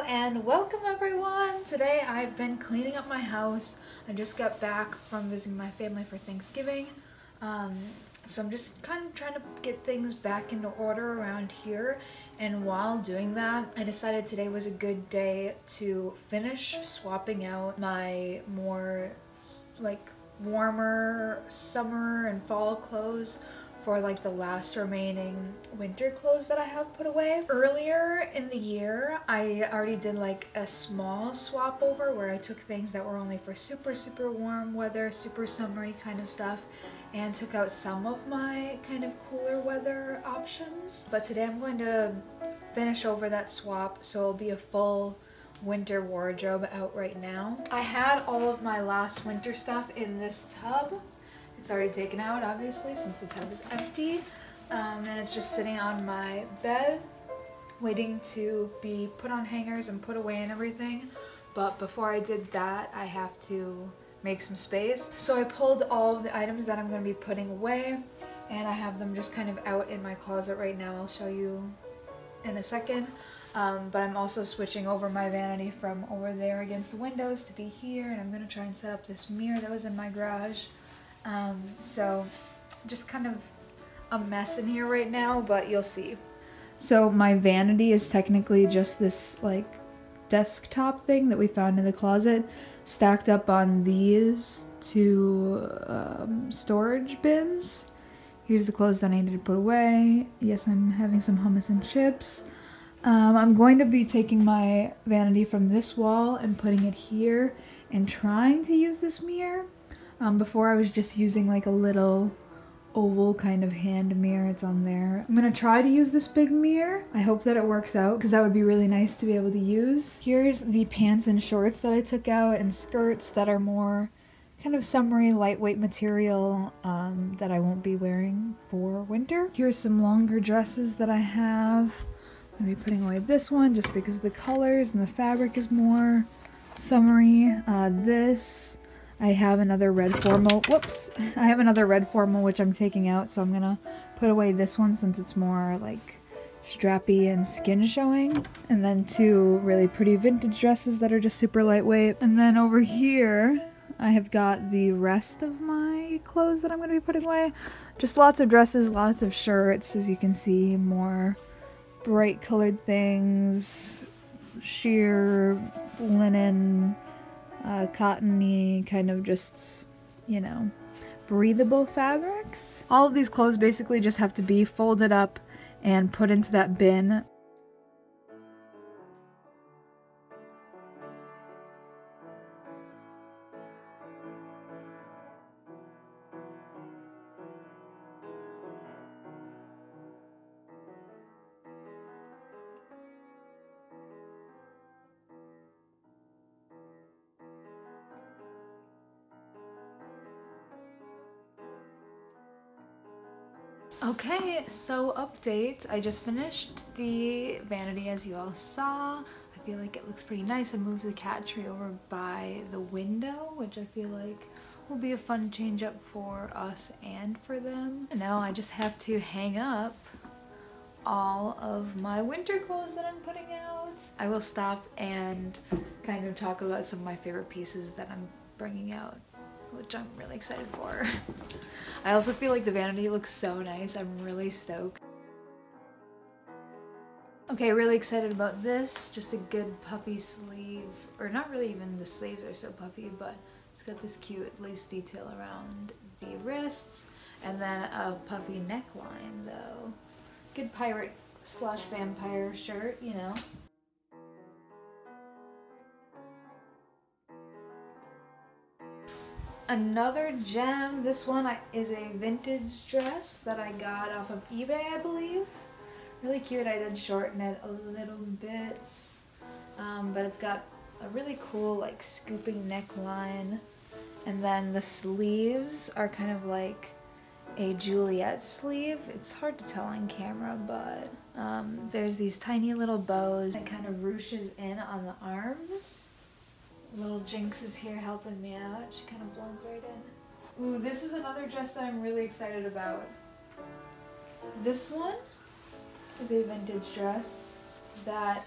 and welcome everyone! Today I've been cleaning up my house. I just got back from visiting my family for Thanksgiving. So I'm just kind of trying to get things back into order around here, and while doing that I decided today was a good day to finish swapping out my more like warmer summer and fall clothes for like the last remaining winter clothes that I have put away. Earlier in the year, I already did like a small swap over where I took things that were only for super warm weather, super summery kind of stuff, and took out some of my kind of cooler weather options. But today I'm going to finish over that swap, so it'll be a full winter wardrobe out right now. I had all of my last winter stuff in this tub. It's already taken out, obviously, since the tub is empty, and it's just sitting on my bed waiting to be put on hangers and put away and everything. But before I did that, I have to make some space. So I pulled all of the items that I'm going to be putting away, and I have them just kind of out in my closet right now. I'll show you in a second. But I'm also switching over my vanity from over there against the windows to be here, and I'm going to try and set up this mirror that was in my garage. So just kind of a mess in here right now, but you'll see. So my vanity is technically just this like desktop thing that we found in the closet, stacked up on these two storage bins. Here's the clothes that I needed to put away. Yes, I'm having some hummus and chips. I'm going to be taking my vanity from this wall and putting it here and trying to use this mirror. Before I was just using like a little oval kind of hand mirror. It's on there. I'm gonna try to use this big mirror. I hope that it works out because that would be really nice to be able to use. Here's the pants and shorts that I took out, and skirts that are more kind of summery, lightweight material that I won't be wearing for winter. Here's some longer dresses that I have. I'm gonna be putting away this one just because the colors and the fabric is more summery. I have another red formal, I have another red formal which I'm taking out, so I'm gonna put away this one since it's more like strappy and skin showing. And then two really pretty vintage dresses that are just super lightweight. And then over here, I have got the rest of my clothes that I'm gonna be putting away. Just lots of dresses, lots of shirts, as you can see, more bright colored things, sheer, linen, cottony, kind of just, you know, breathable fabrics. All of these clothes basically just have to be folded up and put into that bin. Okay, so update. I just finished the vanity, as you all saw. I feel like it looks pretty nice. I moved the cat tree over by the window, which I feel like will be a fun change up for us and for them. And now I just have to hang up all of my winter clothes that I'm putting out. I will stop and kind of talk about some of my favorite pieces that I'm bringing out, which I'm really excited for. I also feel like the vanity looks so nice. I'm really stoked. Okay, really excited about this. Just a good puffy sleeve, or not really even the sleeves are so puffy, but it's got this cute lace detail around the wrists, and then a puffy neckline though. Good pirate slash vampire shirt, you know. Another gem, this one is a vintage dress that I got off of eBay, I believe. Really cute. I did shorten it a little bit, but it's got a really cool like scooping neckline, and then the sleeves are kind of like a Juliet sleeve. It's hard to tell on camera, but there's these tiny little bows. It kind of ruches in on the arms. Little Jinx is here helping me out. She kind of blends right in. Ooh, this is another dress that I'm really excited about. This one is a vintage dress that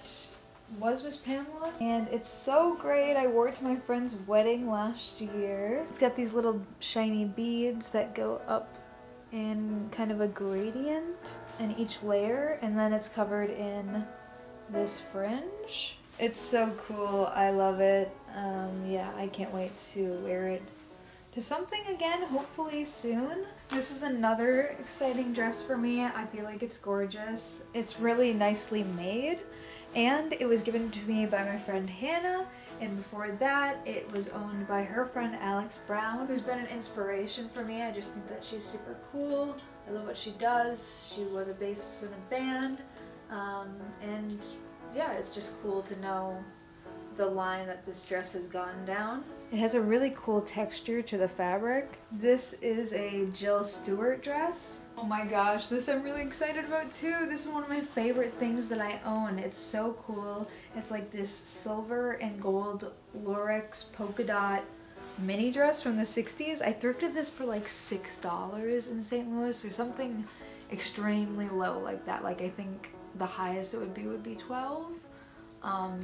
was Miss Pamela's, and it's so great. I wore it to my friend's wedding last year. It's got these little shiny beads that go up in kind of a gradient in each layer, and then it's covered in this fringe. It's so cool. I love it. Yeah, I can't wait to wear it to something again, hopefully soon. This is another exciting dress for me. I feel like it's gorgeous. It's really nicely made, and it was given to me by my friend Hannah, and before that it was owned by her friend Alex Brown, who's been an inspiration for me. I just think that she's super cool. I love what she does. She was a bassist in a band, and yeah, it's just cool to know the line that this dress has gone down. It has a really cool texture to the fabric. This is a Jill Stewart dress. Oh my gosh, this I'm really excited about too. This is one of my favorite things that I own. It's so cool. It's like this silver and gold Lurex polka dot mini dress from the 60s. I thrifted this for like $6 in St. Louis or something extremely low like that. Like I think the highest it would be 12.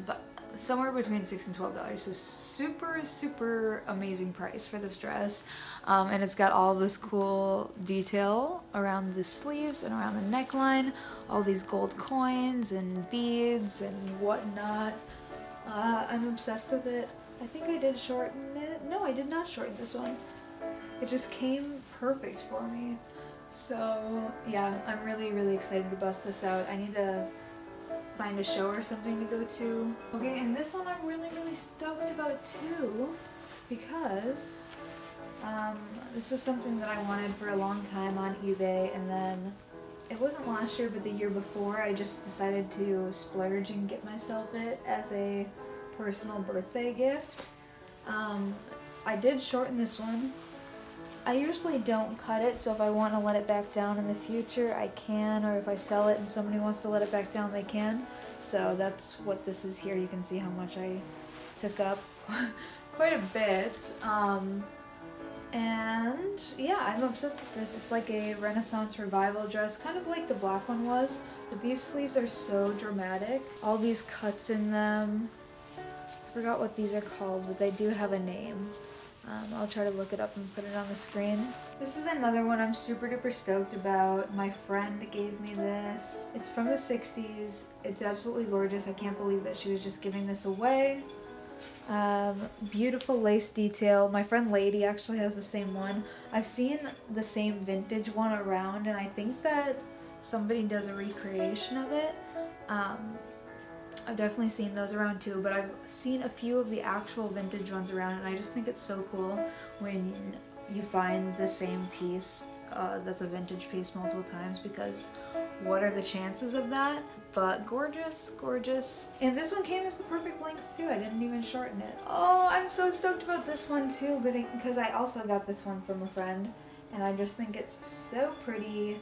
But somewhere between $6 and $12, so super amazing price for this dress. And it's got all this cool detail around the sleeves and around the neckline, all these gold coins and beads and whatnot. I'm obsessed with it. I think I did shorten it. No, I did not shorten this one. It just came perfect for me. So yeah, I'm really excited to bust this out. I need to find a show or something to go to. Okay, and this one I'm really stoked about too, because this was something that I wanted for a long time on eBay, and then it wasn't last year but the year before I just decided to splurge and get myself it as a personal birthday gift. I did shorten this one. I usually don't cut it, so if I want to let it back down in the future, I can, or if I sell it and somebody wants to let it back down, they can. So that's what this is here. You can see how much I took up quite a bit. And yeah, I'm obsessed with this. It's like a Renaissance revival dress, kind of like the black one was, but these sleeves are so dramatic. All these cuts in them. I forgot what these are called, but they do have a name. I'll try to look it up and put it on the screen. This is another one I'm super duper stoked about. My friend gave me this. It's from the 60s. It's absolutely gorgeous. I can't believe that she was just giving this away. Beautiful lace detail. My friend Lady actually has the same one. I've seen the same vintage one around, and I think that somebody does a recreation of it. I've definitely seen those around too, but I've seen a few of the actual vintage ones around, and I just think it's so cool when you find the same piece that's a vintage piece multiple times, because what are the chances of that? But gorgeous. And this one came as the perfect length too. I didn't even shorten it. Oh, I'm so stoked about this one too, but because I also got this one from a friend, and I just think it's so pretty.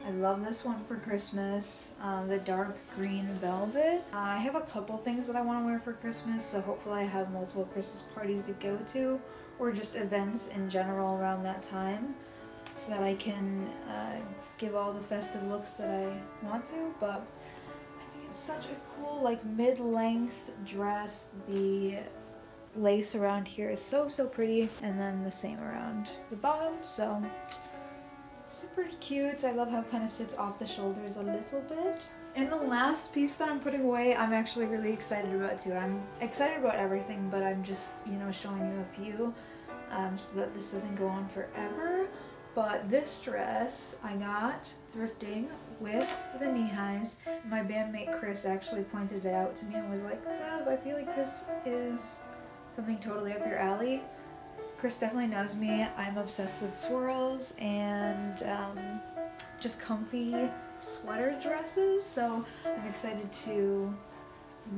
I love this one for Christmas, the dark green velvet. I have a couple things that I want to wear for Christmas, so hopefully I have multiple Christmas parties to go to, or just events in general around that time, so that I can give all the festive looks that I want to. But I think it's such a cool, like, mid-length dress. The lace around here is so pretty, and then the same around the bottom, so super cute. I love how it kind of sits off the shoulders a little bit. And the last piece that I'm putting away, I'm actually really excited about too. I'm excited about everything, but I'm just, showing you a few so that this doesn't go on forever. But this dress I got thrifting with the knee highs. My bandmate Chris actually pointed it out to me and was like, Dev, I feel like this is something totally up your alley. Chris definitely knows me. I'm obsessed with swirls and just comfy sweater dresses, so I'm excited to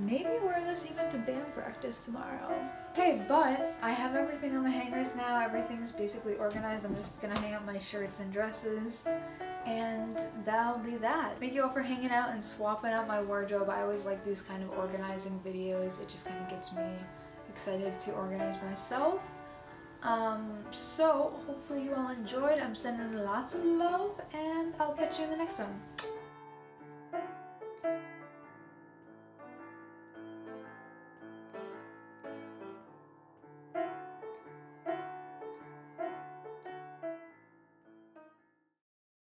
maybe wear this even to band practice tomorrow. Okay, but I have everything on the hangers now. Everything's basically organized. I'm just gonna hang up my shirts and dresses, and that'll be that. Thank you all for hanging out and swapping out my wardrobe. I always like these kind of organizing videos. It just kind of gets me excited to organize myself. So hopefully you all enjoyed. I'm sending lots of love, and I'll catch you in the next one.